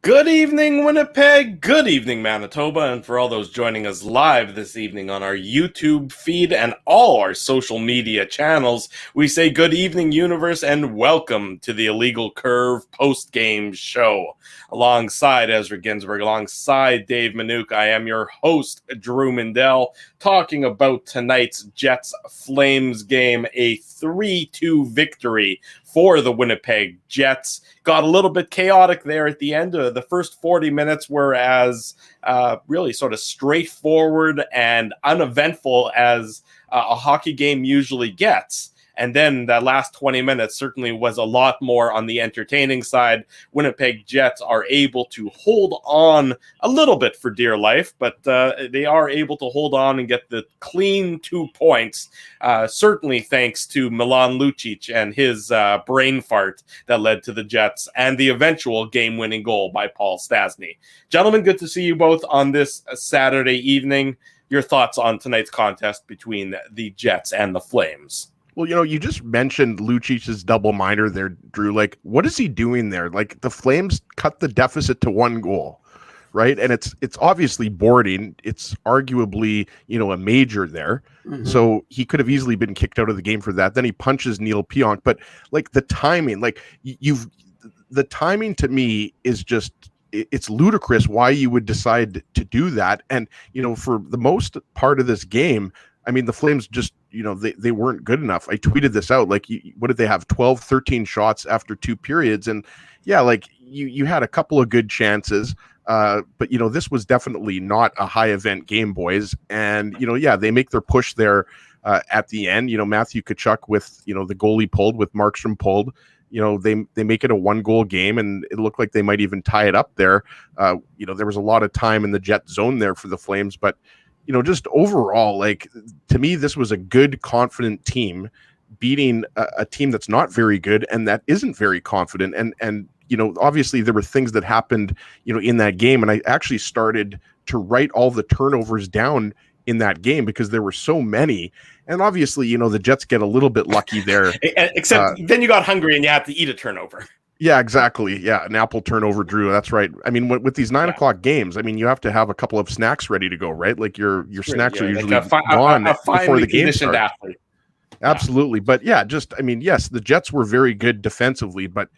Good evening, Winnipeg. Good evening, Manitoba. And for all those joining us live this evening on our YouTube feed and all our social media channels, we say good evening, universe, and welcome to the Illegal Curve post-game show. Alongside Ezra Ginsburg, alongside Dave Minuk, I am your host, Drew Mindell, talking about tonight's Jets-Flames game, a 3-2 victory for the Winnipeg Jets. Got a little bit chaotic there at the end. The first 40 minutes were as really sort of straightforward and uneventful as a hockey game usually gets. And then that last 20 minutes certainly was a lot more on the entertaining side. Winnipeg Jets are able to hold on a little bit for dear life, but they are able to hold on and get the clean 2 points, certainly thanks to Milan Lucic and his brain fart that led to the Jets and the eventual game-winning goal by Paul Stastny. Gentlemen, good to see you both on this Saturday evening. Your thoughts on tonight's contest between the Jets and the Flames? Well, you just mentioned Lucic's double-minder there, Drew. Like, what is he doing there? Like, the Flames cut the deficit to 1 goal, right? And it's obviously boarding. It's arguably, a major there. Mm-hmm. So he could have easily been kicked out of the game for that. Then he punches Neil Pionk. But, like, the timing, the timing to me is just, it's ludicrous why you would decide to do that. And, for the most part of this game, I mean, the Flames just, they weren't good enough. I tweeted this out. Like, what did they have? 12, 13 shots after 2 periods. And yeah, like you had a couple of good chances. But, this was definitely not a high event game, boys. And, they make their push there at the end. Matthew Tkachuk with, the goalie pulled, with Markstrom pulled. They make it a 1-goal game, and it looked like they might even tie it up there. There was a lot of time in the Jet zone there for the Flames, but just overall, like, to me, this was a good, confident team beating a team that's not very good and that isn't very confident. And obviously there were things that happened, in that game. And I actually started to write all the turnovers down in that game because there were so many. And obviously, the Jets get a little bit lucky there. Except then you got hungry and you had to eat a turnover. Yeah, exactly. Yeah, an apple turnover, Drew. That's right. I mean, with these 9 o'clock games, I mean, you have to have a couple of snacks ready to go, right? Like your snacks are usually gone before the game starts. Athlete. Absolutely. But yeah, yes, the Jets were very good defensively, but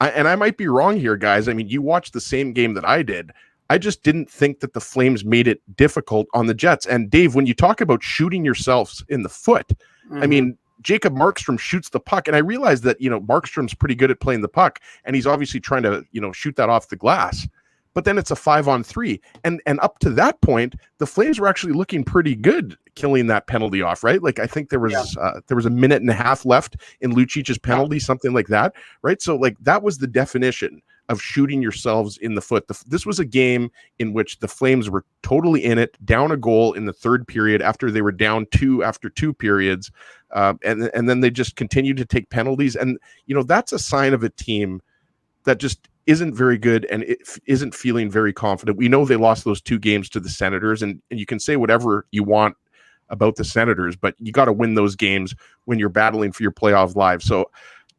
I might be wrong here, guys. I mean, you watched the same game that I did. I just didn't think that the Flames made it difficult on the Jets. And Dave, when you talk about shooting yourselves in the foot, I mean, Jacob Markstrom shoots the puck, and I realized that, Markstrom's pretty good at playing the puck, and he's obviously trying to, shoot that off the glass. But then it's a 5-on-3. And up to that point, the Flames were actually looking pretty good killing that penalty off, right? Like, I think there was a minute and a half left in Lucic's penalty, something like that, right? So, like, that was the definition of shooting yourselves in the foot. This was a game in which the Flames were totally in it, down a goal in the 3rd period after they were down 2 after 2 periods. And then they just continued to take penalties. And, that's a sign of a team that just isn't very good and it isn't feeling very confident. We know they lost those 2 games to the Senators, and you can say whatever you want about the Senators, but you got to win those games when you're battling for your playoff lives. So,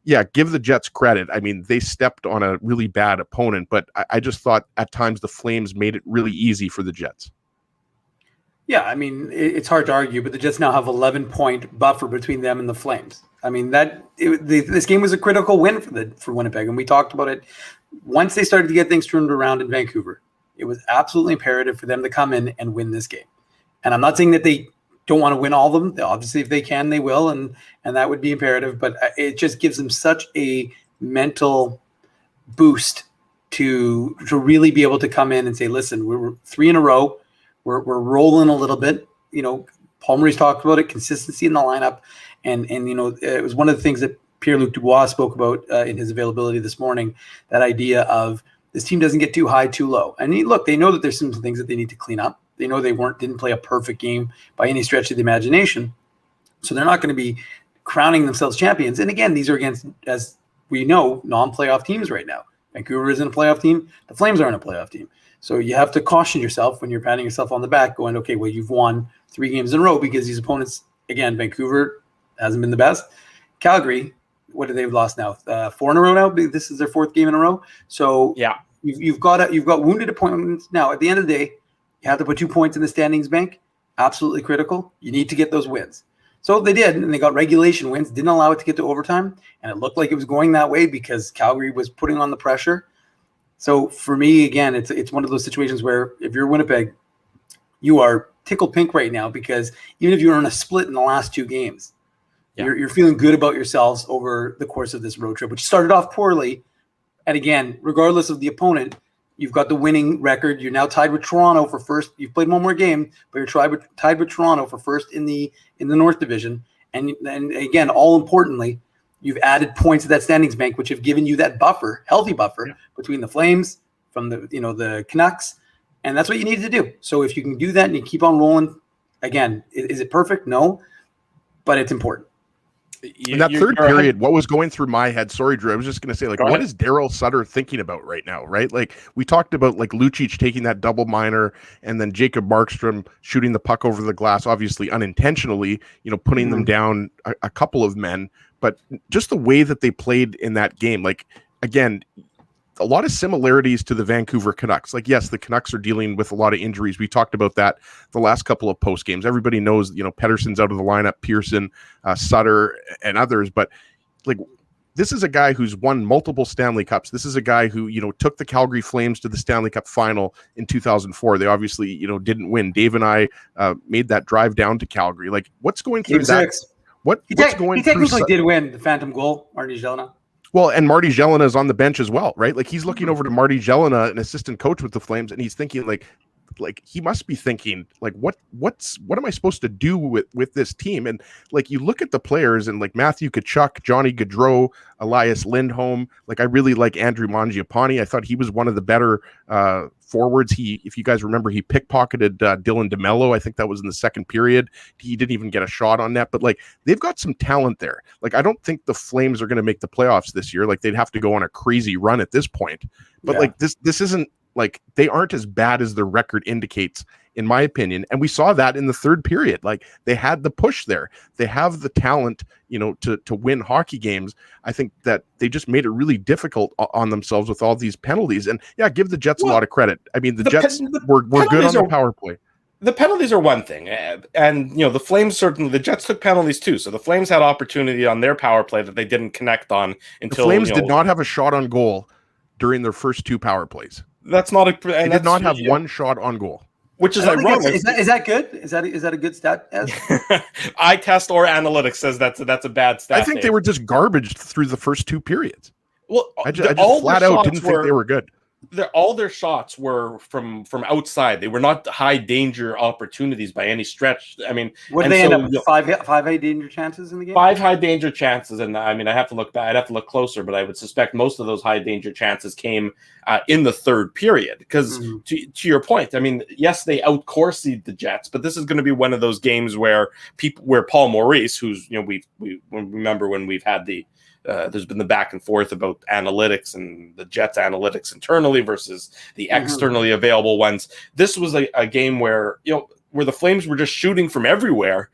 yeah, give the Jets credit. I mean, they stepped on a really bad opponent, but I just thought at times the Flames made it really easy for the Jets. Yeah, I mean, it's hard to argue, but the Jets now have 11-point buffer between them and the Flames. I mean, this game was a critical win for Winnipeg, and we talked about it. Once they started to get things turned around in Vancouver, it was absolutely imperative for them to come in and win this game. And I'm not saying that they don't want to win all of them. Obviously, if they can, they will, and that would be imperative. But it just gives them such a mental boost to really be able to come in and say, listen, we're 3 in a row. We're rolling a little bit. Paul Maurice talked about it, consistency in the lineup. And it was one of the things that Pierre-Luc Dubois spoke about in his availability this morning, that idea of this team doesn't get too high, too low. And they know that there's some things that they need to clean up. They know they didn't play a perfect game by any stretch of the imagination. So they're not going to be crowning themselves champions. And again, these are against, as we know, non-playoff teams right now. Vancouver isn't a playoff team. The Flames aren't a playoff team. So you have to caution yourself when you're patting yourself on the back going, okay, well, you've won 3 games in a row, because these opponents, again, Vancouver hasn't been the best. Calgary, what have they lost now? 4 in a row now? This is their 4th game in a row. So yeah, You've got wounded opponents. Now, at the end of the day, you have to put 2 points in the standings bank. Absolutely critical. You need to get those wins. So they did, and they got regulation wins. Didn't allow it to get to overtime, and it looked like it was going that way because Calgary was putting on the pressure. So for me, again, it's one of those situations where if you're Winnipeg, you are tickled pink right now because even if you're on a split in the last 2 games, you're feeling good about yourselves over the course of this road trip, which started off poorly. And again, regardless of the opponent, you've got the winning record. You're now tied with Toronto for first. You've played one more game, but you're tied with Toronto for first in the North Division. And again, all importantly, you've added points to that standings bank, which have given you that buffer, healthy buffer between the Flames from the Canucks, and that's what you need to do. So if you can do that and you keep on rolling, again, is it perfect? No, but it's important. In that third period, what was going through my head? Sorry, Drew. I was just going to say, what is Daryl Sutter thinking about right now? Right, like we talked about, like Lucic taking that double minor, and then Jacob Markstrom shooting the puck over the glass, obviously unintentionally, putting them down a couple of men. But just the way that they played in that game, like again, a lot of similarities to the Vancouver Canucks. Like, yes, the Canucks are dealing with a lot of injuries. We talked about that the last couple of post games. Everybody knows, Pettersson's out of the lineup, Pearson, Sutter, and others. But like, this is a guy who's won multiple Stanley Cups. This is a guy who, took the Calgary Flames to the Stanley Cup final in 2004. They obviously, didn't win. Dave and I made that drive down to Calgary. Like, what's going through that? He technically did win the phantom goal, Marty Jelena. Well, and Marty Jelena is on the bench as well, right? Like, he's looking over to Marty Jelena, an assistant coach with the Flames, and he's thinking like he must be thinking like, what am I supposed to do with this team? And like, you look at the players and like Matthew Tkachuk, Johnny Gaudreau, Elias Lindholm. Like, I really like Andrew Mangiapane. I thought he was one of the better forwards. If you guys remember, he pickpocketed Dylan DeMello. I think that was in the second period. He didn't even get a shot on net, but like, they've got some talent there. Like, I don't think the Flames are going to make the playoffs this year. Like, they'd have to go on a crazy run at this point. But like, this isn't, like, they aren't as bad as their record indicates, in my opinion. And we saw that in the third period. Like, they had the push there. They have the talent, to win hockey games. I think that they just made it really difficult on themselves with all these penalties. And yeah, give the Jets a lot of credit. I mean, the Jets were good on the power play. The penalties are one thing, and the Flames the Jets took penalties too. So the Flames had opportunity on their power play that they didn't connect on until the Flames did not have a shot on goal during their first 2 power plays. That's not a. They did not have one shot on goal, which is ironic. Is that good? Is that a good stat? Eye test or analytics says that's a bad stat. I think they were just garbaged through the first 2 periods. Well, I just flat out didn't think they were good. All their shots were from outside. They were not high danger opportunities by any stretch. I mean, what did they end up with? Five high danger chances in the game? 5 high danger chances, and I mean, I have to look back. I'd have to look closer, but I would suspect most of those high danger chances came in the third period. Because to your point, I mean, yes, they outcoursied the Jets, but this is going to be one of those games where Paul Maurice, who's we remember when we've had there's been the back and forth about analytics and the Jets analytics internally versus the externally available ones. This was a game where the Flames were just shooting from everywhere,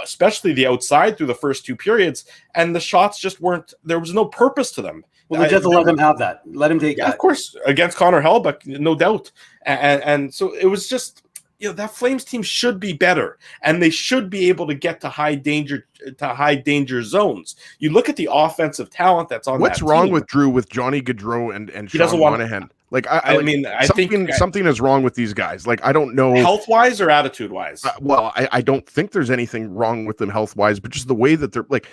especially the outside through the first 2 periods, and the shots just weren't. There was no purpose to them. Well, the Jets will let them have that. Let him take that. Of course, against Connor Hellebuyck, no doubt. And so it was just. That Flames team should be better, and they should be able to get to high danger zones. You look at the offensive talent that's on. What's wrong with Drew with Johnny Gaudreau and Sean Monahan? Like, I think something is wrong with these guys. Like, I don't know, health wise or attitude wise. I don't think there's anything wrong with them health wise, but just the way that they're like.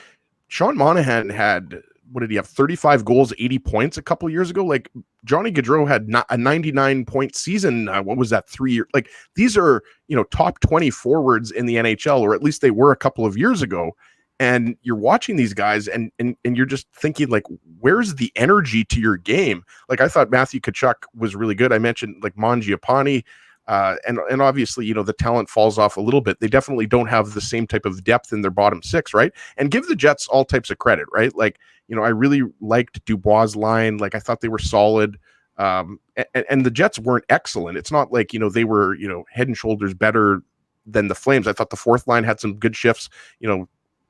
Sean Monahan had. What did he have? 35 goals, 80 points a couple years ago. Like, Johnny Gaudreau had a 99-point season. What was that, 3 years? Like, these are, top 20 forwards in the NHL, or at least they were a couple of years ago. And you're watching these guys and you're just thinking, like, where's the energy to your game? Like, I thought Matthew Tkachuk was really good. I mentioned like Mangiapane. And obviously, the talent falls off a little bit. They definitely don't have the same type of depth in their bottom 6, right? And give the Jets all types of credit, right? Like, I really liked Dubois' line. Like, I thought they were solid. And the Jets weren't excellent. It's not like, they were, head and shoulders better than the Flames. I thought the fourth line had some good shifts,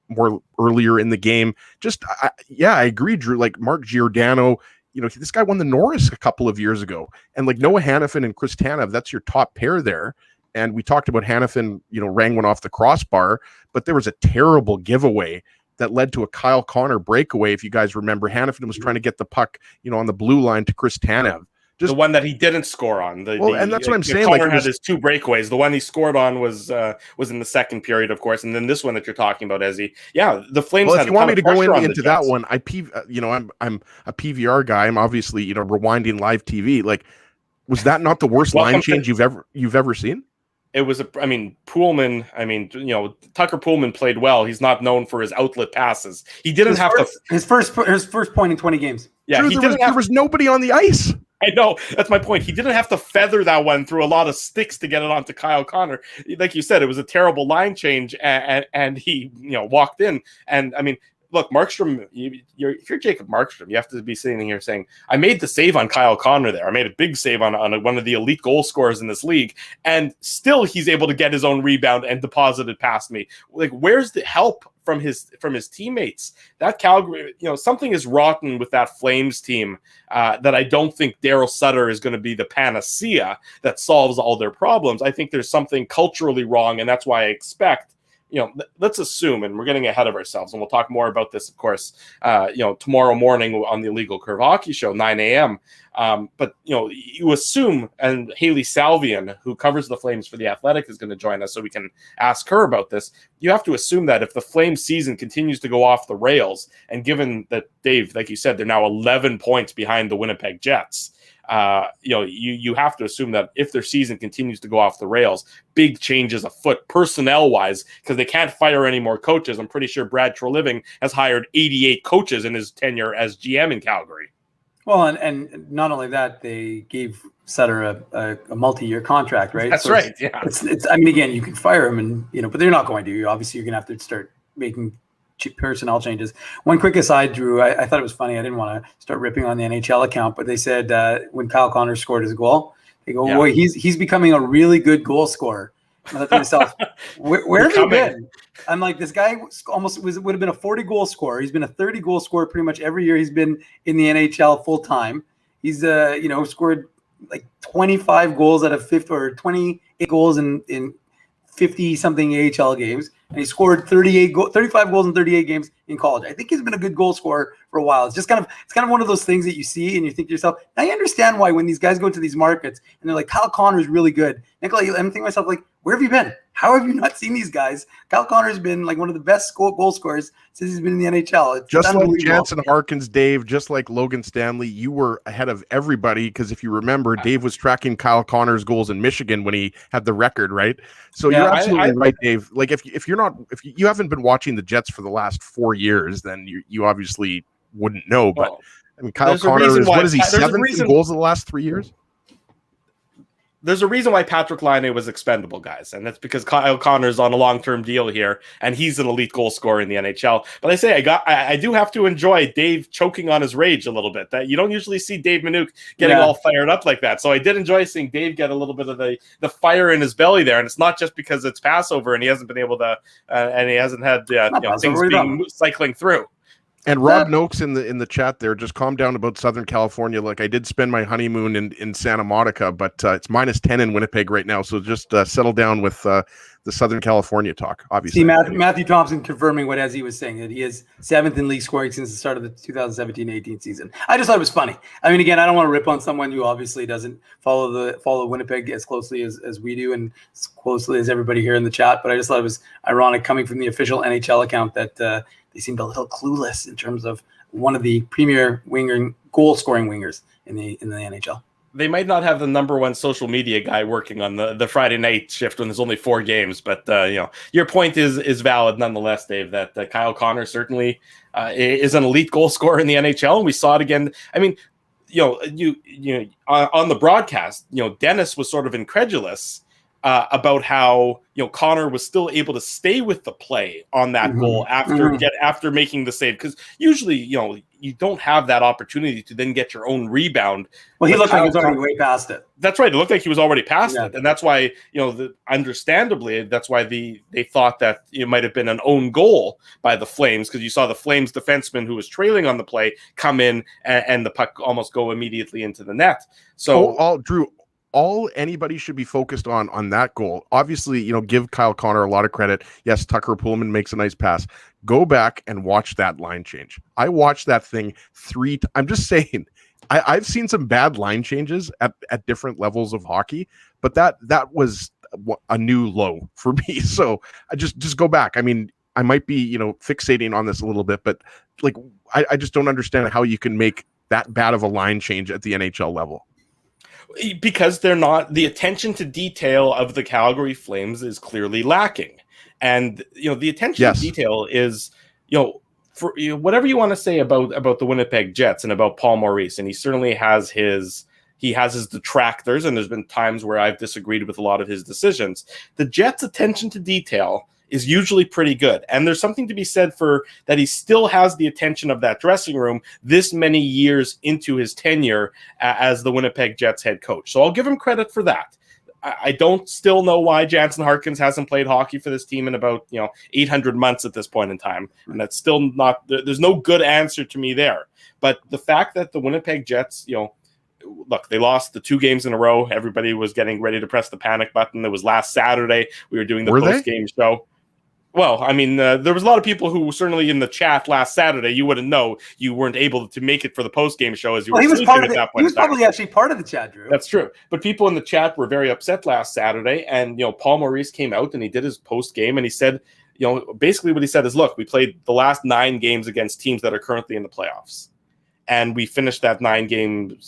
more earlier in the game. Just, I agree, Drew. Like, Mark Giordano, this guy won the Norris a couple of years ago, and like Noah Hannafin and Chris Tanev, that's your top pair there. And we talked about Hannafin, rang one off the crossbar, but there was a terrible giveaway that led to a Kyle Connor breakaway. If you guys remember, Hannafin was trying to get the puck, on the blue line to Chris Tanev. The one that he didn't score on. And that's what I'm saying. Connor had his 2 breakaways. The one he scored on was in the second period, of course, and then this one that you're talking about, Ezzy. Yeah, the Flames. Well, had if you want me to go into that Jets. one, I'm a PVR guy. I'm obviously rewinding live TV. Like, was that not the worst line change you've ever seen? It was Poolman. Tucker Poolman played well. He's not known for his outlet passes. He didn't his first point in 20 games. Yeah, True, there was nobody on the ice. I know, that's my point. He didn't have to feather that one through a lot of sticks to get it onto Kyle Connor. Like you said, it was a terrible line change, and he walked in. And look, Markstrom, if you're Jacob Markstrom, you have to be sitting here saying, I made the save on Kyle Connor there. I made a big save on one of the elite goal scorers in this league, and still he's able to get his own rebound and deposit it past me. Like, where's the help from his teammates? That Calgary, something is rotten with that Flames team that I don't think Daryl Sutter is going to be the panacea that solves all their problems. I think there's something culturally wrong, and that's why I expect, let's assume, and we're getting ahead of ourselves, and we'll talk more about this, of course, tomorrow morning on the Illegal Curve Hockey Show, 9 a.m. But you assume, and Haley Salvian, who covers the Flames for The Athletic, is going to join us, so we can ask her about this. You have to assume that if the Flames season continues to go off the rails, and given that, Dave, like you said, they're now 11 points behind the Winnipeg Jets, you have to assume that if their season continues to go off the rails, big changes afoot personnel-wise, because they can't fire any more coaches. I'm pretty sure Brad Treliving has hired 88 coaches in his tenure as GM in Calgary. Well, and not only that, they gave Sutter a multi-year contract, right? That's right. Yeah. It's again, you can fire him, and but they're not going to. Obviously, you're going to have to start making personnel changes. One quick aside, Drew, I thought it was funny. I didn't want to start ripping on the NHL account, but they said when Kyle Connor scored his goal, they go, "Boy, he's becoming a really good goal scorer." I thought to myself, where have you been? I'm like, this guy would have been a 40-goal scorer. He's been a 30-goal scorer pretty much every year he's been in the NHL full time. He's scored like 25 goals out of 50 or 28 goals in 50 something AHL games, and he scored 35 goals in 38 games in college. I think he's been a good goal scorer for a while. It's kind of one of those things that you see and you think to yourself, I understand why when these guys go to these markets and they're like, Kyle Connor is really good. Nicola, I'm thinking to myself, like, where have you been? How have you not seen these guys? Kyle Connor's been like one of the best goal scorers since he's been in the NHL. It's just like Jansen Harkins, Dave, just like Logan Stanley, you were ahead of everybody because if you remember, Dave was tracking Kyle Connor's goals in Michigan when he had the record, right? So you're absolutely right, Dave. Like if you haven't been watching the Jets for the last 4 years, then you obviously wouldn't know. But Kyle Connor is what is he, 7th in goals in the last 3 years? There's a reason why Patrick Laine was expendable, guys, and that's because Kyle Connor's on a long-term deal here, and he's an elite goal scorer in the NHL. But I do have to enjoy Dave choking on his rage a little bit. That you don't usually see Dave Minuk getting all fired up like that. So I did enjoy seeing Dave get a little bit of the fire in his belly there, and it's not just because it's Passover and he hasn't been able to, and he hasn't had things being cycling through. And Rob Noakes in the chat there, just calm down about Southern California. Like I did spend my honeymoon in Santa Monica, but it's -10 in Winnipeg right now. So just settle down with the Southern California talk, obviously. See, Matthew Thompson confirming what Ezzy was saying, that he is 7th in league scoring since the start of the 2017-18 season. I just thought it was funny. I mean, again, I don't want to rip on someone who obviously doesn't follow Winnipeg as closely as we do and as closely as everybody here in the chat, but I just thought it was ironic coming from the official NHL account that they seemed a little clueless in terms of one of the premier goal-scoring wingers in the NHL. They might not have the number one social media guy working on the Friday night shift when there's only 4 games, but your point is valid nonetheless, Dave. That Kyle Connor certainly is an elite goal scorer in the NHL, and we saw it again. I mean, you on the broadcast, Dennis was sort of incredulous about how Connor was still able to stay with the play on that goal after making the save, because usually you don't have that opportunity to then get your own rebound. Well, he looked like he was already way past it. That's right. It looked like he was already past it, and that's why understandably that's why they thought that it might have been an own goal by the Flames, because you saw the Flames defenseman who was trailing on the play come in and the puck almost go immediately into the net. So, Drew, all anybody should be focused on that goal. Obviously, give Kyle Connor a lot of credit. Yes, Tucker Pullman makes a nice pass. Go back and watch that line change. I watched that thing I'm just saying, I've seen some bad line changes at different levels of hockey, but that was a new low for me. So I just go back. I mean, I might be, fixating on this a little bit, but like, I just don't understand how you can make that bad of a line change at the NHL level. Because they're not, the attention to detail of the Calgary Flames is clearly lacking. And, the attention to detail is, for whatever you want to say about the Winnipeg Jets and about Paul Maurice, and he certainly has his detractors, and there's been times where I've disagreed with a lot of his decisions. The Jets' attention to detail is usually pretty good. And there's something to be said for that he still has the attention of that dressing room this many years into his tenure as the Winnipeg Jets head coach. So I'll give him credit for that. I don't still know why Jansen Harkins hasn't played hockey for this team in about 800 months at this point in time. And that's still not, there's no good answer to me there. But the fact that the Winnipeg Jets, look, they lost the 2 games in a row. Everybody was getting ready to press the panic button. It was last Saturday. We were doing the post-game show. Well, I mean, there was a lot of people who certainly in the chat last Saturday, you wouldn't know, you weren't able to make it for the post-game show as you were sleeping at that point. He was probably actually part of the chat, Drew. That's true. But people in the chat were very upset last Saturday, and, Paul Maurice came out and he did his post-game, and he said, basically what he said is, look, we played the last 9 games against teams that are currently in the playoffs. And we finished that 9 game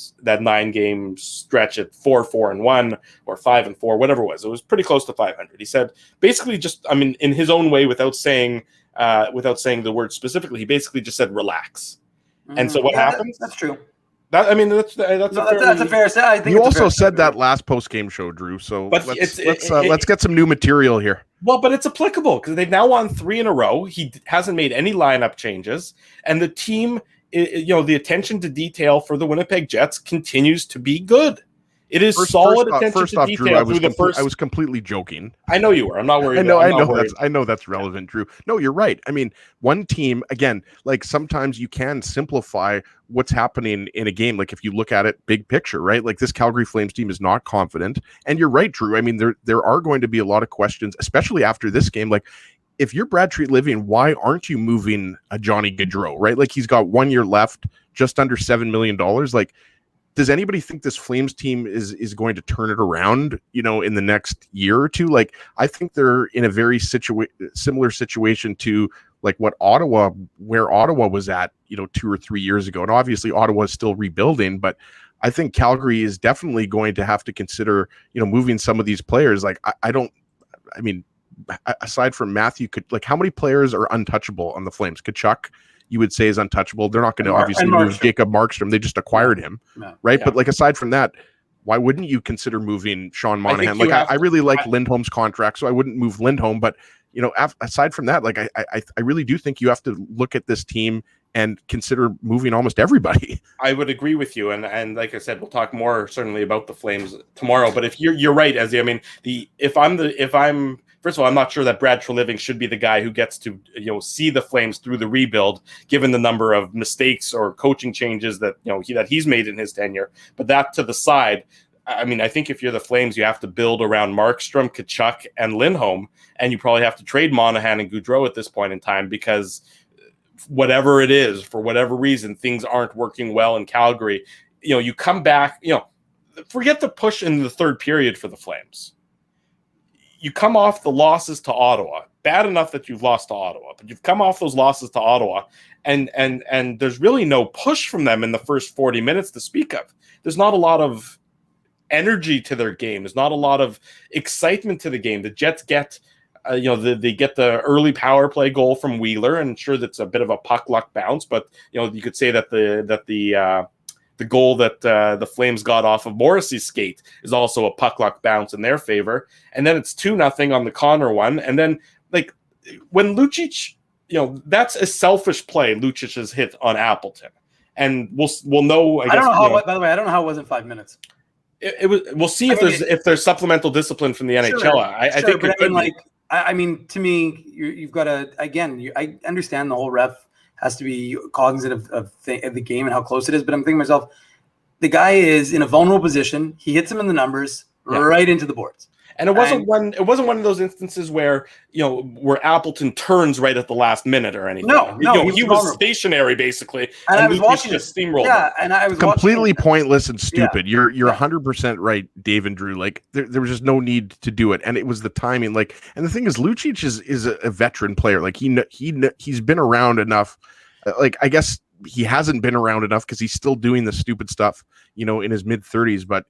stretch at 4-4-1 or 5-4, whatever it was. It was pretty close to 500. He said basically in his own way, without saying the word specifically, he basically just said relax. And so what happens? That's true. That's a fair say. I think you also said that last post game show, Drew. So let's get some new material here. Well, but it's applicable because they've now won 3 in a row. He hasn't made any lineup changes, and the team. The attention to detail for the Winnipeg Jets continues to be good. It is solid attention to detail. Drew, I was completely joking. I know you were. I'm not worried. I know that's relevant, Drew. No, you're right. I mean, one team, again, like sometimes you can simplify what's happening in a game. Like if you look at it big picture, right? Like this Calgary Flames team is not confident. And you're right, Drew. I mean, there are going to be a lot of questions, especially after this game. Like, if you're Brad Treliving, why aren't you moving a Johnny Gaudreau, right? Like he's got 1 year left, just under $7 million. Like, does anybody think this Flames team is going to turn it around, in the next year or two? Like, I think they're in a very similar situation to like where Ottawa was at, 2 or 3 years ago. And obviously Ottawa is still rebuilding, but I think Calgary is definitely going to have to consider, moving some of these players. Like, aside from Matthew, how many players are untouchable on the Flames? Kachuk, you would say, is untouchable. They're not going to obviously move Jacob Markstrom. They just acquired him, right? Yeah. But aside from that, why wouldn't you consider moving Sean Monahan? I really like Lindholm's contract, so I wouldn't move Lindholm. But aside from that, I really do think you have to look at this team and consider moving almost everybody. I would agree with you, and like I said, we'll talk more certainly about the Flames tomorrow. But if you're right, Ezzy, I mean, if I'm first of all, I'm not sure that Brad Treliving should be the guy who gets to see the Flames through the rebuild, given the number of mistakes or coaching changes that that he's made in his tenure. But that to the side, I mean, I think if you're the Flames, you have to build around Markstrom, Kachuk, and Lindholm, and you probably have to trade Monahan and Gaudreau at this point in time because whatever it is, for whatever reason, things aren't working well in Calgary. You come back. Forget the push in the third period for the Flames. You come off the losses to Ottawa. Bad enough that you've lost to Ottawa, but you've come off those losses to Ottawa, and there's really no push from them in the first 40 minutes to speak of. There's not a lot of energy to their game. There's not a lot of excitement to the game. The Jets get, they get the early power play goal from Wheeler, and sure, that's a bit of a puck luck bounce, but you could say that the the goal that the Flames got off of Maurice's skate is also a puck luck bounce in their favor. And then it's 2-0 on the Connor one. And then, like, when Lucic, that's a selfish play Lucic has hit on Appleton. And we'll know, I guess. I don't know how, by the way, I don't know how it wasn't 5 minutes. It was. We'll see if there's supplemental discipline from the NHL. Sure, I think but I mean, to me, you've got to, again, I understand the whole ref has to be cognizant of the game and how close it is, but I'm thinking to myself, the guy is in a vulnerable position. He hits him in the numbers right into the boards. And it wasn't one of those instances where Appleton turns right at the last minute or anything. No, he was stationary basically, and I was watching just steamrolled. Yeah, and I was completely pointless and stupid. Yeah. You're 100% right, Dave and Drew. Like there was just no need to do it, and it was the timing. Like, and the thing is, Lucic is a veteran player. Like he's been around enough. Like, I guess he hasn't been around enough because he's still doing the stupid stuff, in his mid-30s. But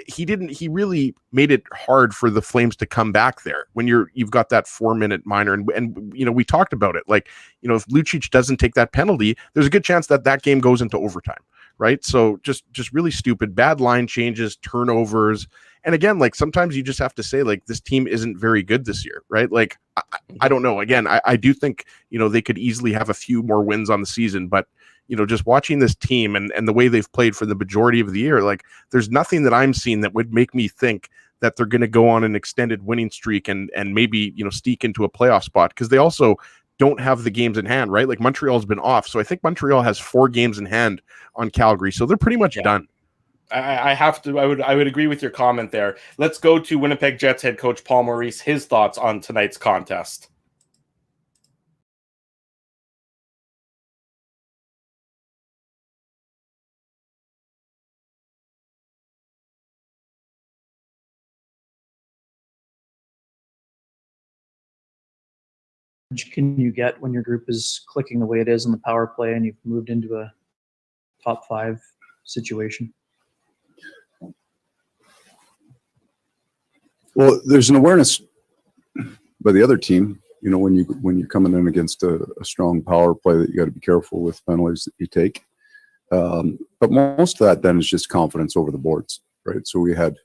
he really made it hard for the Flames to come back there when you've got that 4-minute minor. And we talked about it. Like, if Lucic doesn't take that penalty, there's a good chance that game goes into overtime. Right. So just really stupid, bad line changes, turnovers. And again, like, sometimes you just have to say, like, this team isn't very good this year. Right. Like, I don't know. Again, I do think, they could easily have a few more wins on the season, but just watching this team and the way they've played for the majority of the year, like, there's nothing that I'm seeing that would make me think that they're going to go on an extended winning streak and maybe, sneak into a playoff spot, because they also don't have the games in hand, right? Like, Montreal's been off. So I think Montreal has 4 games in hand on Calgary. So they're pretty much done. I would agree with your comment there. Let's go to Winnipeg Jets head coach Paul Maurice, his thoughts on tonight's contest. Can you get when your group is clicking the way it is in the power play and you've moved into a top 5 situation? Well, there's an awareness by the other team, when you're coming in against a strong power play, that you got to be careful with penalties that you take. But most of that then is just confidence over the boards, right? So we had,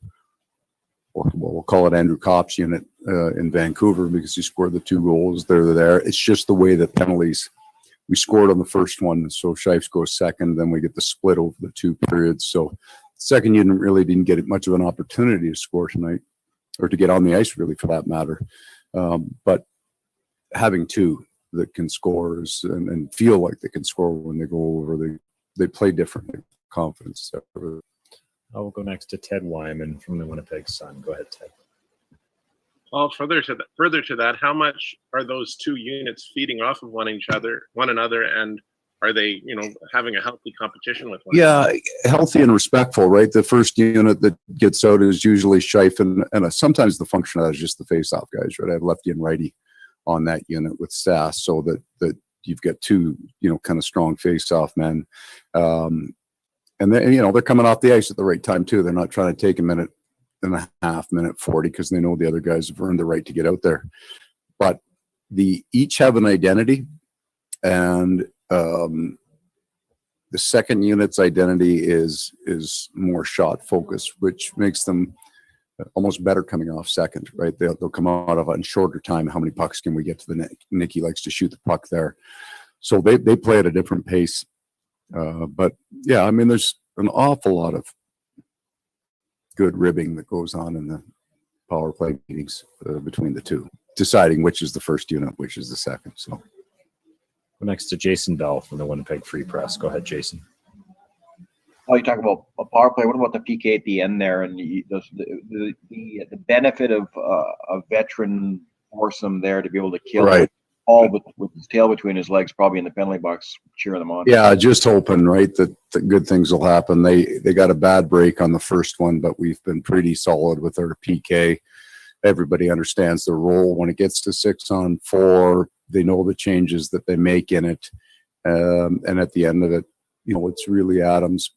we'll call it Andrew Kopp's unit in Vancouver, because he scored the 2 goals. They're there. It's just the way that penalties. We scored on the first one, so Shifes goes second. Then we get the split over the 2 periods. So second unit really didn't get much of an opportunity to score tonight, or to get on the ice, really, for that matter. But having 2 that can score and feel like they can score when they go over, they play differently. Confidence. I will go next to Ted Wyman from the Winnipeg Sun. Go ahead, Ted. Well, further to that, how much are those 2 units feeding off of one another, and are they, having a healthy competition with one another? Yeah, healthy and respectful, right? The first unit that gets out is usually Shife, and sometimes the function of that is just the face-off guys, right? I have lefty and righty on that unit with Sass, so that you've got 2, kind of strong face-off men. And then, they're coming off the ice at the right time too. They're not trying to take a minute and a half, minute 40, because they know the other guys have earned the right to get out there. But each have an identity, and the second unit's identity is more shot focused, which makes them almost better coming off second, right? They'll come out of it in shorter time. How many pucks can we get to the net? Nicky likes to shoot the puck there. So they play at a different pace. But yeah, I mean, there's an awful lot of good ribbing that goes on in the power play meetings between the 2, deciding which is the first unit, which is the second. So Go next to Jason Bell from the Winnipeg Free Press. Go ahead, Jason. Oh, you talk about a power play. What about the PK at the end there, and the benefit of a veteran foursome there to be able to kill right. all with his tail between his legs, probably in the penalty box, cheering them on. Yeah, just hoping, right, that good things will happen. They got a bad break on the first one, but we've been pretty solid with our PK. Everybody understands their role. When it gets to 6-on-4, they know the changes that they make in it. And at the end of it, it's really Adams'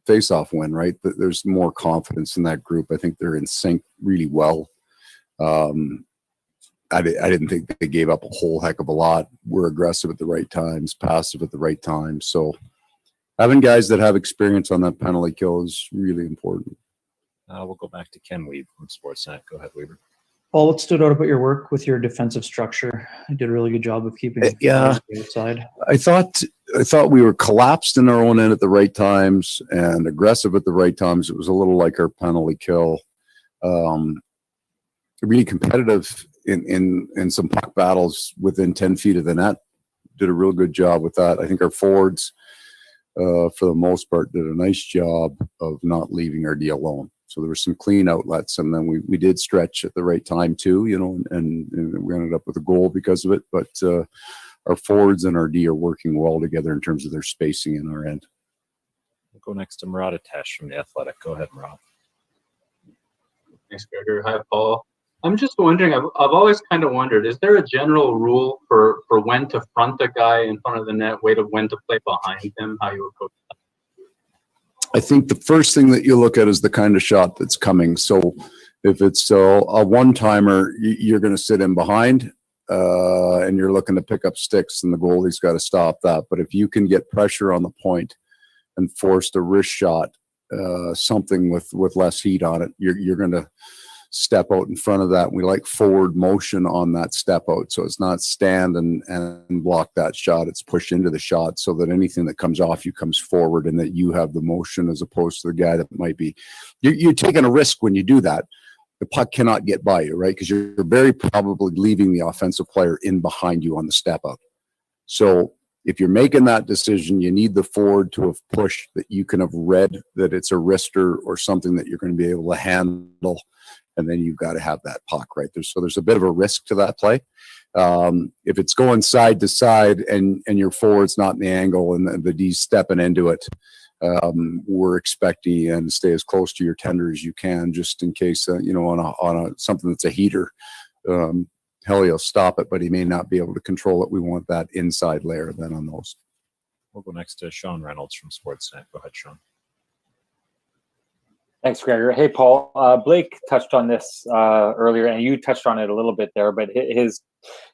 face-off win, right? There's more confidence in that group. I think they're in sync really well. I didn't think they gave up a whole heck of a lot. We're aggressive at the right times, passive at the right time. So Having guys that have experience on that penalty kill is really important. We'll go back to Ken Weeb from Sportsnet. Go ahead, Weaver. Paul, what stood out about your work with your defensive structure? You did a really good job of keeping Yeah. the outside. I thought we were collapsed in our own end at the right times and aggressive at the right times. It was a little like our penalty kill. Really competitive in some puck battles within 10 feet of the net. Did a real good job with that. I think our forwards, for the most part, did a nice job of not leaving our D alone. So there were some clean outlets, and then we did stretch at the right time too, you know, and we ended up with a goal because of it. But our forwards and our D are working well together in terms of their spacing in our end. We'll go next to Murat Atesh from The Athletic. Go ahead, Murat. Thanks, Gregor. Hi, Paul. I'm just wondering, I've always kind of wondered, is there a general rule for when to front a guy in front of the net, when to play behind him, how you approach that? I think the first thing that you look at is the kind of shot that's coming. So if it's a one-timer, you're going to sit in behind and you're looking to pick up sticks, and the goalie's got to stop that. But if you can get pressure on the point and force a wrist shot, something with less heat on it, you're going to step out in front of that. We like forward motion on that step out. So it's not stand and block that shot. It's push into the shot so that anything that comes off you comes forward and that you have the motion as opposed to the guy that might be. You're taking a risk when you do that. The puck cannot get by you, right? Because you're very probably leaving the offensive player in behind you on the step out. So if you're making that decision, you need the forward to have pushed that you can have read that it's a wrister or something that you're going to be able to handle. And then you've got to have that puck right there. So there's a bit of a risk to that play. If it's going side to side and your forward's not in the angle and the D's stepping into it, we're expecting you to stay as close to your tender as you can, just in case, you know, on a something that's a heater. He'll stop it, but he may not be able to control it. We want that inside layer then on those. We'll go next to Sean Reynolds from Sportsnet. Go ahead, Sean. Thanks, Gregor. Hey, Paul. Blake touched on this earlier, and you touched on it a little bit there, but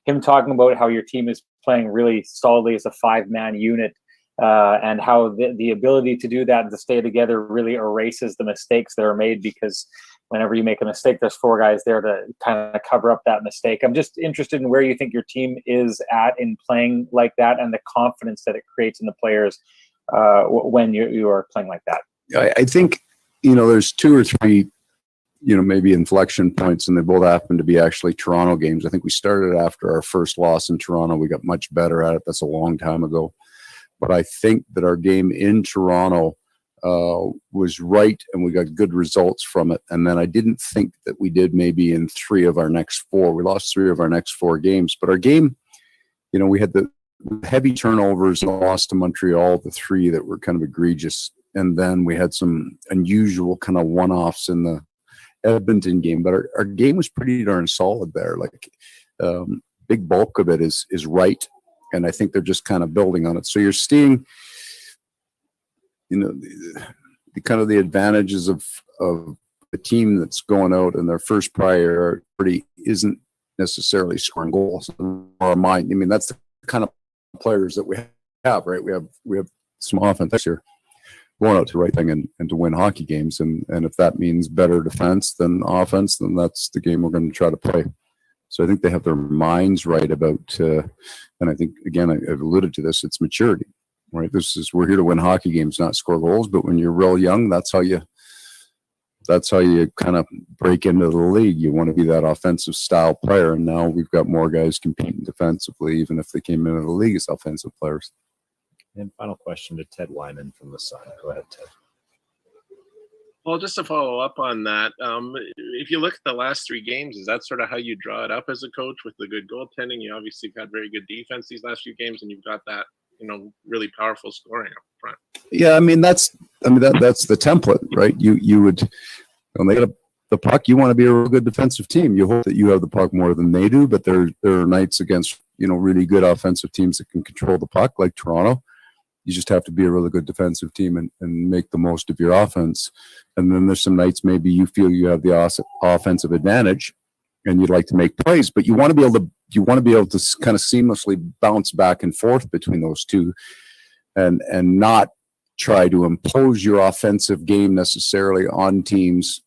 him talking about how your team is playing really solidly as a five-man unit, and how the ability to do that and to stay together really erases the mistakes that are made, because whenever you make a mistake, there's four guys there to kind of cover up that mistake. I'm just interested in where you think your team is at in playing like that and the confidence that it creates in the players when you are playing like that. I think, you know, there's two or three, you know, maybe inflection points, and they both happen to be actually Toronto games. I think we started after our first loss in Toronto. We got much better at it. That's a long time ago. But I think that our game in Toronto was right, and we got good results from it. And then I didn't think that we did maybe in three of our next four. We lost three of our next four games. But our game, you know, we had the heavy turnovers and lost to Montreal, the three that were kind of egregious. And then we had some unusual kind of one-offs in the Edmonton game. But our game was pretty darn solid there. Like, big bulk of it is right. And I think they're just kind of building on it. So you're seeing, you know, the kind of the advantages of a team that's going out and their first priority isn't necessarily scoring goals. Or mine. I mean, that's the kind of players that we have, right? We have some offense here. Going out to the right thing and to win hockey games. And if that means better defense than offense, then that's the game we're going to try to play. So I think they have their minds right about, and I think, again, I've alluded to this, it's maturity, right? We're here to win hockey games, not score goals. But when you're real young, that's how you kind of break into the league. You want to be that offensive style player. And now we've got more guys competing defensively, even if they came into the league as offensive players. And final question to Ted Wyman from the Sun. Go ahead, Ted. Well, just to follow up on that, if you look at the last three games, is that sort of how you draw it up as a coach with the good goaltending? You obviously have had very good defense these last few games, and you've got that, you know, really powerful scoring up front. Yeah, that's the template, right? You would, when they get the puck, you want to be a real good defensive team. You hope that you have the puck more than they do, but there are nights against, you know, really good offensive teams that can control the puck, like Toronto. You just have to be a really good defensive team and make the most of your offense. And then there's some nights maybe you feel you have the offensive advantage and you'd like to make plays, but you want to be able to kind of seamlessly bounce back and forth between those two and not try to impose your offensive game necessarily on teams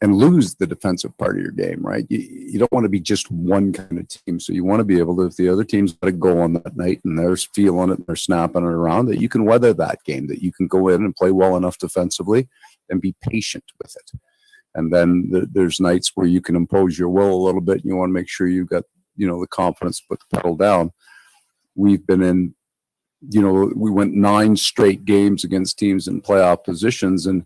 and lose the defensive part of your game, right? You don't want to be just one kind of team. So you want to be able to, if the other team's got a goal on that night and they're feeling it and they're snapping it around, that you can weather that game, that you can go in and play well enough defensively and be patient with it. And then there's nights where you can impose your will a little bit and you want to make sure you've got, the confidence to put the pedal down. We've been in, we went 9 straight games against teams in playoff positions, and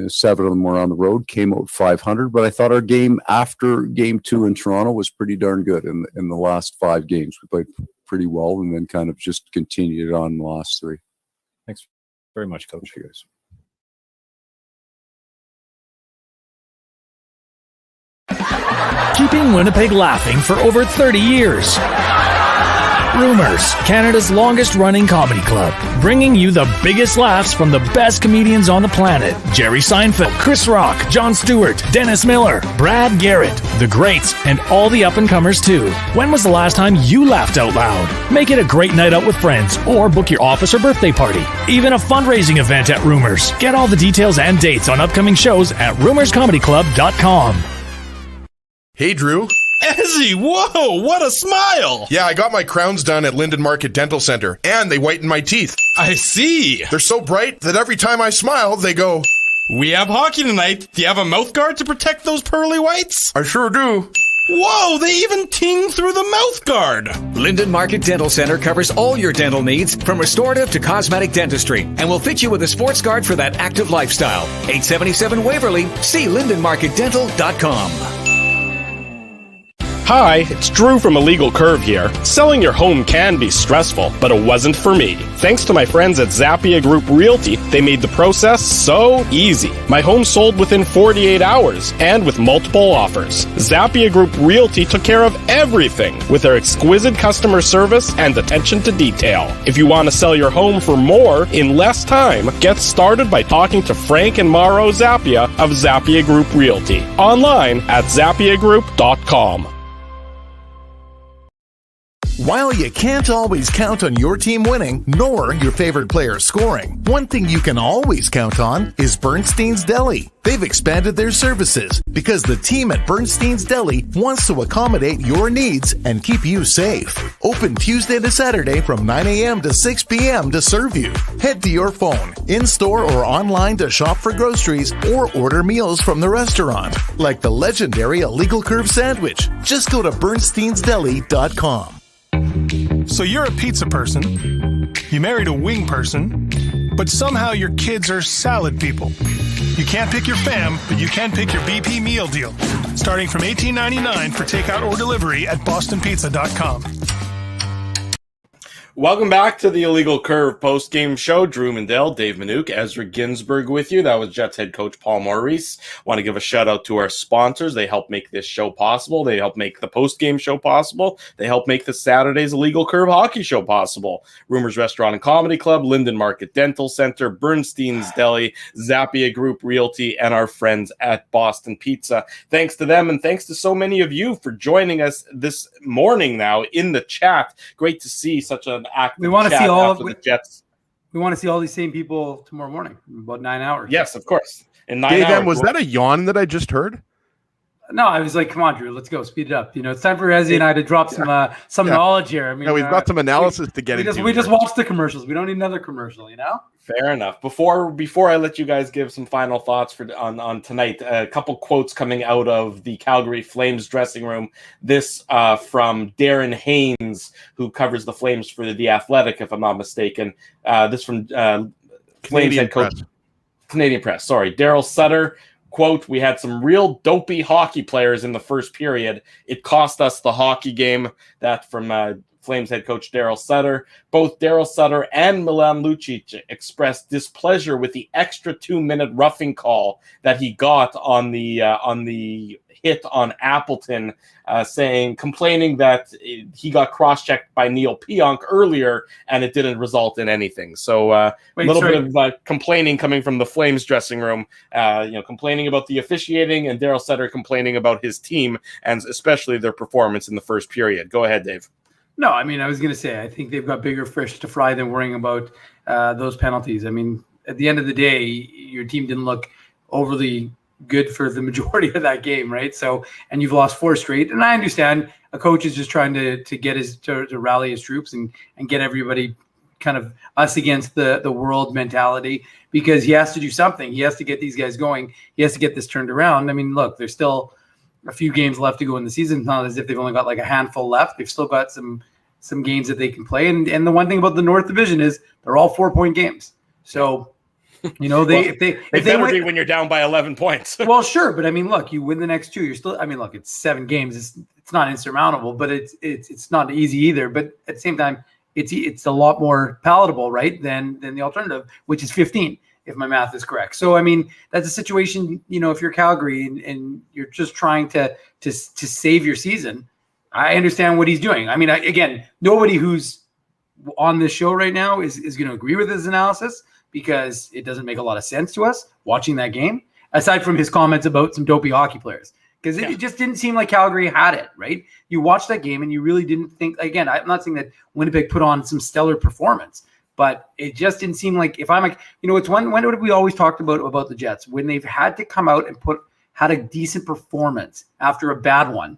7 of them were on the road, came out 500. But I thought our game after game 2 in Toronto was pretty darn good in the last 5 games. We played pretty well and then kind of just continued on in the last 3. Thanks very much, Coach. You guys. Keeping Winnipeg laughing for over 30 years. Rumors, Canada's longest-running comedy club, bringing you the biggest laughs from the best comedians on the planet. Jerry Seinfeld, Chris Rock, Jon Stewart, Dennis Miller, Brad Garrett, the greats, and all the up-and-comers too. When was the last time you laughed out loud? Make it a great night out with friends, or book your office or birthday party. Even a fundraising event at Rumors. Get all the details and dates on upcoming shows at rumorscomedyclub.com. Hey, Drew. Ezzy, whoa, what a smile! Yeah, I got my crowns done at Linden Market Dental Center, and they whiten my teeth. I see. They're so bright that every time I smile, they go, "We have hockey tonight. Do you have a mouth guard to protect those pearly whites?" I sure do. Whoa, they even ting through the mouth guard. Linden Market Dental Center covers all your dental needs, from restorative to cosmetic dentistry, and will fit you with a sports guard for that active lifestyle. 877 Waverly. See lindenmarketdental.com. Hi, it's Drew from Illegal Curve here. Selling your home can be stressful, but it wasn't for me. Thanks to my friends at Zappia Group Realty, they made the process so easy. My home sold within 48 hours, and with multiple offers. Zappia Group Realty took care of everything with their exquisite customer service and attention to detail. If you want to sell your home for more in less time, get started by talking to Frank and Mauro Zappia of Zappia Group Realty. Online at zappiagroup.com. While you can't always count on your team winning, nor your favorite player scoring, one thing you can always count on is Bernstein's Deli. They've expanded their services because the team at Bernstein's Deli wants to accommodate your needs and keep you safe. Open Tuesday to Saturday from 9 a.m. to 6 p.m. to serve you. Head to your phone, in-store or online to shop for groceries or order meals from the restaurant, like the legendary Illegal Curve sandwich. Just go to bernsteinsdeli.com. So you're a pizza person, you married a wing person, but somehow your kids are salad people. You can't pick your fam, but you can pick your BP meal deal, starting from $18.99 for takeout or delivery at bostonpizza.com. Welcome back to the Illegal Curve post-game show. Drew Mandel, Dave Minuk, Ezra Ginsburg with you. That was Jets head coach Paul Maurice. Want to give a shout-out to our sponsors. They help make this show possible. They help make the post-game show possible. They help make the Saturday's Illegal Curve hockey show possible. Rumors Restaurant and Comedy Club, Linden Market Dental Center, Bernstein's Deli, Zappia Group Realty, and our friends at Boston Pizza. Thanks to them, and thanks to so many of you for joining us this morning now in the chat. Great to see such an active we want to see all of the Jets. We want to see all these same people tomorrow morning in about 9 hours. Yes, of course. In 9 Dave, hours. was that a yawn that I just heard? No, I was like, come on, Drew, let's go, speed it up. It's time for Ezzy and I to drop some knowledge here. I mean, we've got some analysis to get into. We just watched the commercials. We don't need another commercial, Fair enough. Before I let you guys give some final thoughts on tonight, a couple quotes coming out of the Calgary Flames dressing room. This from Darren Haynes, who covers the Flames for The Athletic, if I'm not mistaken. This from Flames head coach, Canadian Press. Sorry, Daryl Sutter. Quote, "We had some real dopey hockey players in the first period. It cost us the hockey game." That from Flames head coach Daryl Sutter. Both Daryl Sutter and Milan Lucic expressed displeasure with the extra 2-minute roughing call that he got on the hit on Appleton, complaining that he got cross-checked by Neil Pionk earlier and it didn't result in anything. So a little bit of complaining coming from the Flames dressing room, complaining about the officiating, and Daryl Sutter complaining about his team and especially their performance in the first period. Go ahead, Dave. No, I mean, I was going to say, I think they've got bigger fish to fry than worrying about those penalties. I mean, at the end of the day, your team didn't look overly good for the majority of that game, right? So, and you've lost 4 straight. And I understand a coach is just trying to get to rally his troops and get everybody kind of us against the world mentality, because he has to do something. He has to get these guys going. He has to get this turned around. I mean, look, there's still a few games left to go in the season. It's not as if they've only got like a handful left. They've still got some games that they can play. And the one thing about the North Division is they're all 4-point games. So, you know, if they better be when you're down by 11 points. Well, sure, but I mean, look, you win the next 2, you're still. I mean, look, it's 7 games. It's not insurmountable, but it's not easy either. But at the same time, it's a lot more palatable, right, than the alternative, which is 15, if my math is correct. So, I mean, that's a situation. You know, if you're Calgary and you're just trying to save your season, I understand what he's doing. I mean, again, nobody who's on this show right now is going to agree with his analysis, because it doesn't make a lot of sense to us watching that game, aside from his comments about some dopey hockey players, because it just didn't seem like Calgary had it, right? You watched that game and you really didn't think, again, I'm not saying that Winnipeg put on some stellar performance, but it just didn't seem like, if I'm like, you know, it's when have we always talked about the Jets? When they've had to come out and had a decent performance after a bad one,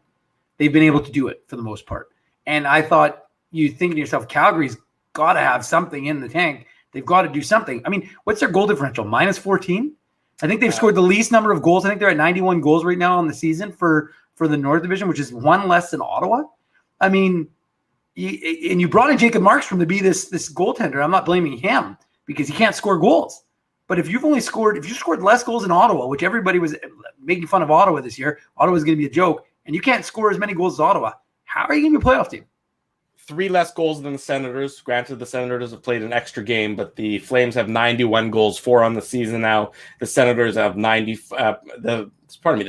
they've been able to do it for the most part. And I thought, you think to yourself, Calgary's got to have something in the tank. They've got to do something. I mean, what's their goal differential? -14? I think they've scored the least number of goals. I think they're at 91 goals right now on the season for the North Division, which is 1 less than Ottawa. I mean, and you brought in Jacob Markstrom to be this goaltender. I'm not blaming him because he can't score goals. But if you scored less goals in Ottawa, which everybody was making fun of Ottawa this year, Ottawa's going to be a joke, and you can't score as many goals as Ottawa, how are you going to be a playoff team? 3 less goals than the Senators. Granted, the Senators have played an extra game, but the Flames have 91 goals, 4 on the season now. The Senators have the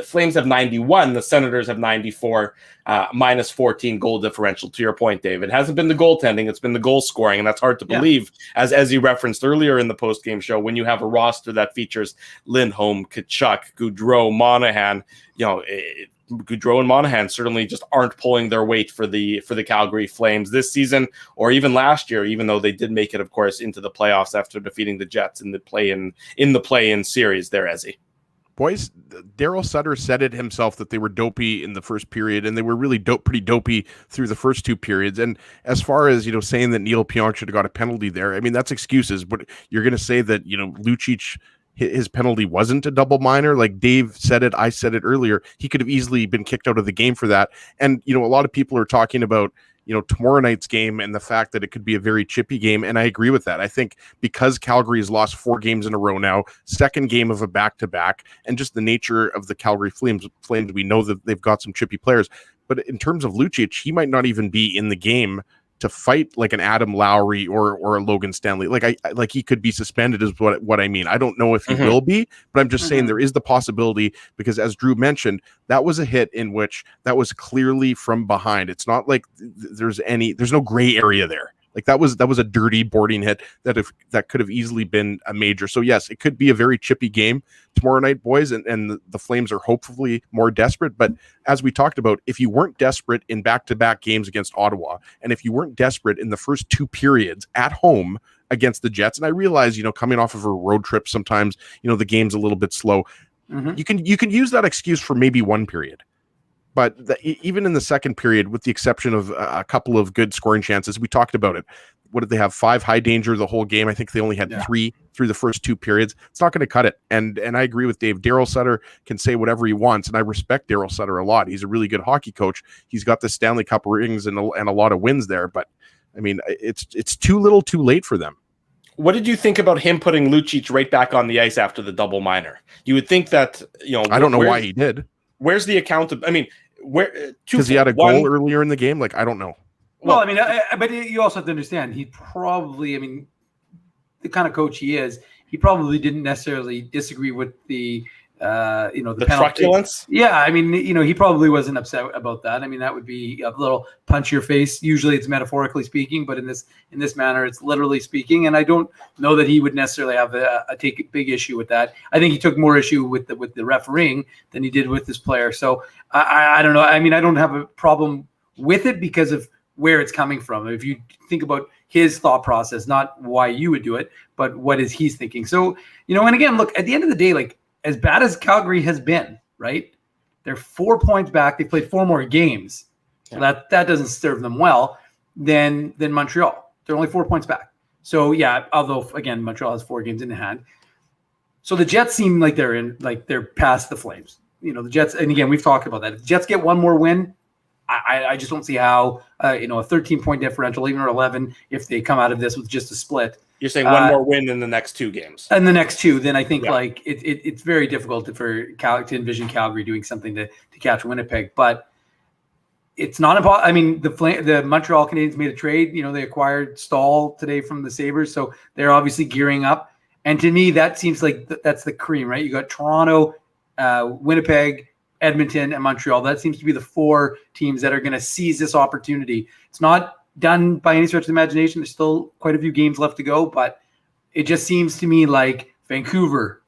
Flames have 91. The Senators have 94, -14 goal differential. To your point, Dave, it hasn't been the goaltending; it's been the goal scoring, and that's hard to believe. As you referenced earlier in the post-game show, when you have a roster that features Lindholm, Tkachuk, Gaudreau, Monahan, you know. Gaudreau and Monahan certainly just aren't pulling their weight for the Calgary Flames this season, or even last year, even though they did make it, of course, into the playoffs after defeating the Jets in the play-in series there, Ezzy. Boys, Daryl Sutter said it himself that they were dopey in the first period, and they were really pretty dopey through the first 2 periods. And as far as, you know, saying that Neil Pionk should have got a penalty there, I mean, that's excuses. But you're going to say that, you know, Lucic, his penalty wasn't a double minor. Like Dave said it, I said it earlier. He could have easily been kicked out of the game for that. And, you know, a lot of people are talking about, you know, tomorrow night's game and the fact that it could be a very chippy game. And I agree with that. I think because Calgary has lost 4 games in a row now, second game of a back-to-back, and just the nature of the Calgary Flames, we know that they've got some chippy players. But in terms of Lucic, he might not even be in the game to fight like an Adam Lowry or a Logan Stanley. Like he could be suspended is what I mean. I don't know if he will be, but I'm just saying there is the possibility, because as Drew mentioned, that was a hit in which that was clearly from behind. It's not like there's no gray area there. Like that was a dirty boarding hit that could have easily been a major. So yes, it could be a very chippy game tomorrow night, boys, and the Flames are hopefully more desperate. But as we talked about, if you weren't desperate in back-to-back games against Ottawa, and if you weren't desperate in the first 2 periods at home against the Jets, and I realize, you know, coming off of a road trip, sometimes, you know, the game's a little bit slow. You can use that excuse for maybe 1 period. But even in the second period, with the exception of a couple of good scoring chances, we talked about it. What did they have? 5 high danger the whole game. I think they only had 3 through the first 2 periods. It's not going to cut it. And I agree with Dave. Daryl Sutter can say whatever he wants, and I respect Daryl Sutter a lot. He's a really good hockey coach. He's got the Stanley Cup rings and a lot of wins there. But I mean, it's too little, too late for them. What did you think about him putting Lucic right back on the ice after the double minor? You would think that, you know, I don't know why he did. Where's the account of? I mean, because he had a goal earlier in the game. Like, I don't know. Well, I mean, but you also have to understand, he probably, I mean, the kind of coach he is, he probably didn't necessarily disagree with the, you know, the penalty. Truculence. Yeah, I mean, you know, he probably wasn't upset about that. I mean, that would be a little punch your face. Usually, it's metaphorically speaking, but in this manner, it's literally speaking. And I don't know that he would necessarily have take a big issue with that. I think he took more issue with the refereeing than he did with this player. So I don't know. I mean, I don't have a problem with it because of where it's coming from. If you think about his thought process, not why you would do it, but what is he's thinking. So, and again, look, at the end of the day, like as bad as Calgary has been, right? They're 4 points back. They played 4 more games. So that doesn't serve them well than Montreal. They're only 4 points back. So yeah, although again, Montreal has 4 games in hand. So the Jets seem like they're past the Flames. The Jets, and again, we've talked about that. If the Jets get one more win, I just don't see how, a 13-point differential, even or 11, if they come out of this with just a split. You're saying one more win in the next 2 games. In the next 2, then I think it's very difficult to envision Calgary doing something to catch Winnipeg. But it's not impossible. I mean, the Montreal Canadiens made a trade. They acquired Stahl today from the Sabres, so they're obviously gearing up. And to me, that seems like that's the cream, right? You got Toronto, Winnipeg, Edmonton, and Montreal. That seems to be the 4 teams that are going to seize this opportunity. It's not done by any stretch of the imagination. There's still quite a few games left to go, but it just seems to me like Vancouver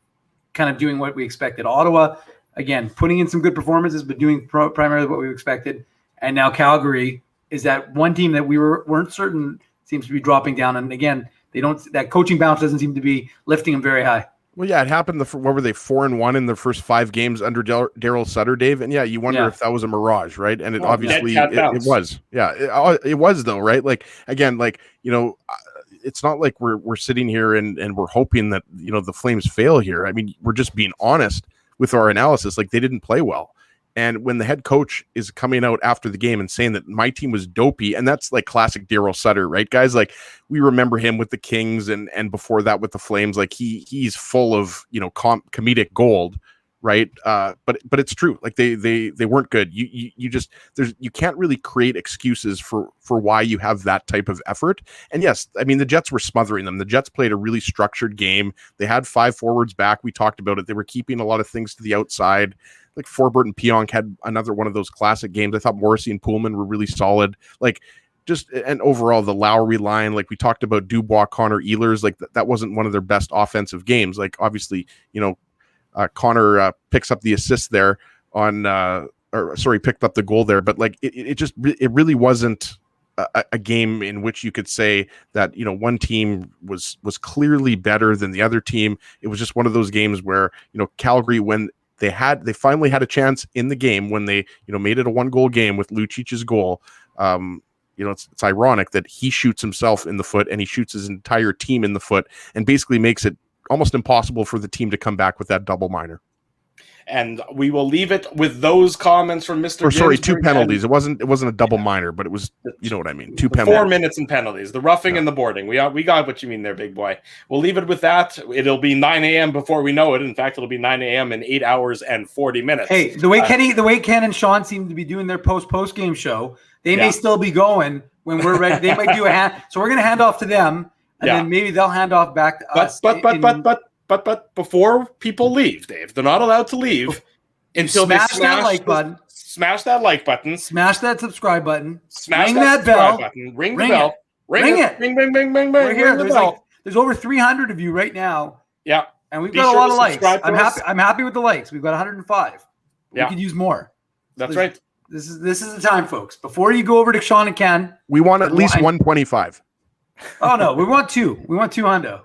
kind of doing what we expected. Ottawa, again, putting in some good performances, but doing primarily what we expected. And now Calgary is that one team that we weren't certain seems to be dropping down. And again, that coaching bounce doesn't seem to be lifting them very high. Well, yeah, it happened. What were they, 4-1 in the first 5 games under Daryl Sutter, Dave? And yeah, you wonder if that was a mirage, right? And it obviously it was. Yeah, it was though, right? Like again, it's not like we're sitting here and we're hoping that the Flames fail here. I mean, we're just being honest with our analysis. Like they didn't play well. And when the head coach is coming out after the game and saying that my team was dopey, and that's like classic Daryl Sutter, right, guys? Like we remember him with the Kings and before that with the Flames. Like he's full of comedic gold, right? But it's true. Like they weren't good. You can't really create excuses for why you have that type of effort. And yes, I mean the Jets were smothering them. The Jets played a really structured game. They had 5 forwards back. We talked about it. They were keeping a lot of things to the outside. Like Forbert and Pionk had another one of those classic games. I thought Morrissey and Pullman were really solid. And overall the Lowry line, like we talked about Dubois, Connor, Ehlers, like that wasn't one of their best offensive games. Like obviously, Connor picks up the assist there picked up the goal there, but like it really wasn't a game in which you could say that one team was clearly better than the other team. It was just one of those games where Calgary, when they finally had a chance in the game, when they made it a 1-goal game with Lucic's goal. It's ironic that he shoots himself in the foot and he shoots his entire team in the foot and basically makes it almost impossible for the team to come back with that double minor. And we will leave it with those comments from Mr. Sorry, 2 penalties. It wasn't a double minor, but it was, you know what I mean. 2 penalties. 4 minutes and penalties. The roughing and the boarding. We got what you mean there, big boy. We'll leave it with that. It'll be 9 a.m. before we know it. In fact, it'll be 9 a.m. in 8 hours and 40 minutes. Hey, the way Ken and Sean seem to be doing their post game show, they may still be going when we're ready. They might do a hand. So we're going to hand off to them, and then maybe they'll hand off back to us. But before people leave, Dave, they're not allowed to leave until they smash that like button. Smash that like button. Smash that subscribe button. Ring that bell. Button. Ring the bell. Ring it. Ring. We're here. There's over 300 of you right now. Yeah. And we've got a lot of likes. I'm happy with the likes. We've got 105. We could use more. That's right. This is the time, folks. Before you go over to Sean and Ken, we want at least 125. Oh no, we want 2. We want 2 hundo.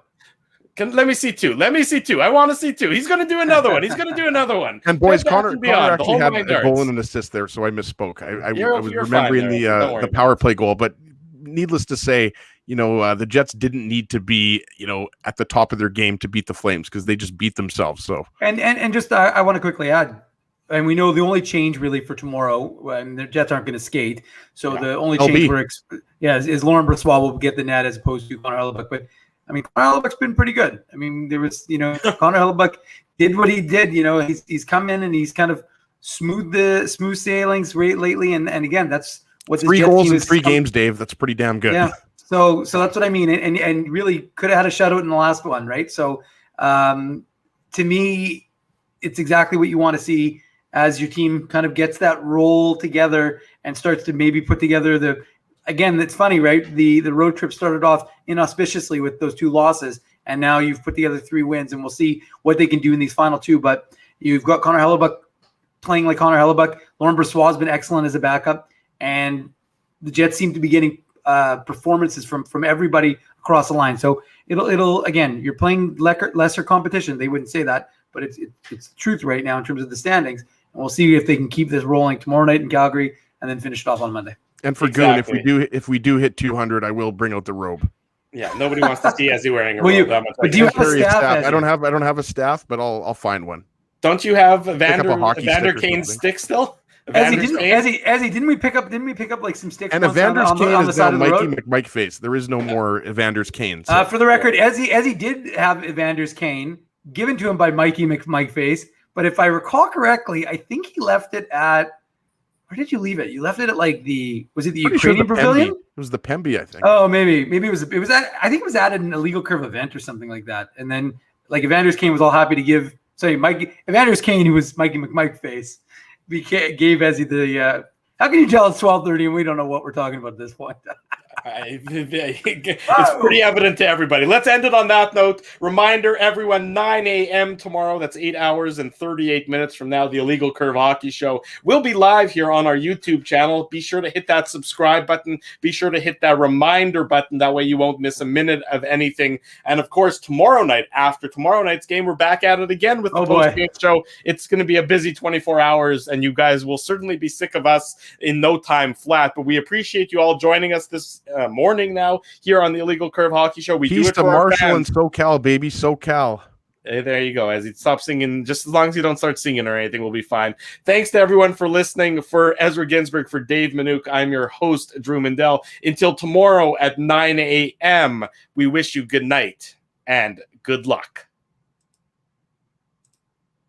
Let me see 2. I want to see 2. He's going to do another one. And boys, Connor actually had a goal and an assist there, so I misspoke. I was remembering the power play goal, but needless to say, the Jets didn't need to be, at the top of their game to beat the Flames because they just beat themselves. So and just I want to quickly add, and we know the only change really for tomorrow, and the Jets aren't going to skate, so the only change is Lauren Brossoit will get the net as opposed to Connor Hellebuyck, but. I mean, Connor Hellebuck's been pretty good. I mean, there was, Connor Hellebuyck did what he did. He's come in and he's kind of smooth sailings lately. And again, that's what 3 goals in 3 games, Dave. That's pretty damn good. Yeah. So that's what I mean. And really could have had a shutout in the last one, right? So to me, it's exactly what you want to see as your team kind of gets that roll together and starts to maybe put together Again, it's funny, right? The road trip started off inauspiciously with those 2 losses, and now you've put together 3 wins, and we'll see what they can do in these final 2. But you've got Connor Hellebuyck playing like Connor Hellebuyck. Lauren Brossoit has been excellent as a backup, and the Jets seem to be getting performances from everybody across the line. So it'll again, you're playing lesser competition. They wouldn't say that, but it's the truth right now in terms of the standings. And we'll see if they can keep this rolling tomorrow night in Calgary and then finish it off on Monday. And for Goon, if we do hit 200, I will bring out the robe. Yeah, nobody wants to see Ezzy wearing a robe. But do you have a staff? I don't have a staff, but I'll find one. Don't you have Evander Kane's stick still? Ezzy, didn't we pick up like some sticks? And Evander's Kane is now Mikey McMike face. There is no more Evander's Kane. So. For the record, Ezzy did have Evander's Kane given to him by Mikey McMike face. But if I recall correctly, I think he left it at. Where did you leave it? You left it at like was it the Ukrainian pavilion? It was the Pemby, I think. Oh, maybe it was at. I think it was at an illegal curve event or something like that. And then like Evander's Kane was all happy to give. Evander's Kane, who was Mikey McMike face, gave Ezzy the. How can you tell it's 12:30 and we don't know what we're talking about at this point? It's pretty evident to everybody. Let's end it on that note. Reminder, everyone, 9 a.m. tomorrow. That's 8 hours and 38 minutes from now. The Illegal Curve Hockey Show will be live here on our YouTube channel. Be sure to hit that subscribe button. Be sure to hit that reminder button. That way you won't miss a minute of anything. And of course, tomorrow night, after tomorrow night's game, we're back at it again with the post-game show. It's going to be a busy 24 hours, and you guys will certainly be sick of us in no time flat. But we appreciate you all joining us this morning now here on the Illegal Curve Hockey Show. We do it to for Marshall and SoCal, baby, SoCal. Hey, there you go. As he stops singing, just as long as you don't start singing or anything, we'll be fine. Thanks to everyone for listening. For Ezra Ginsburg, for Dave Manouk, I'm your host, Drew Mandel. Until tomorrow at 9 a.m., we wish you good night and good luck.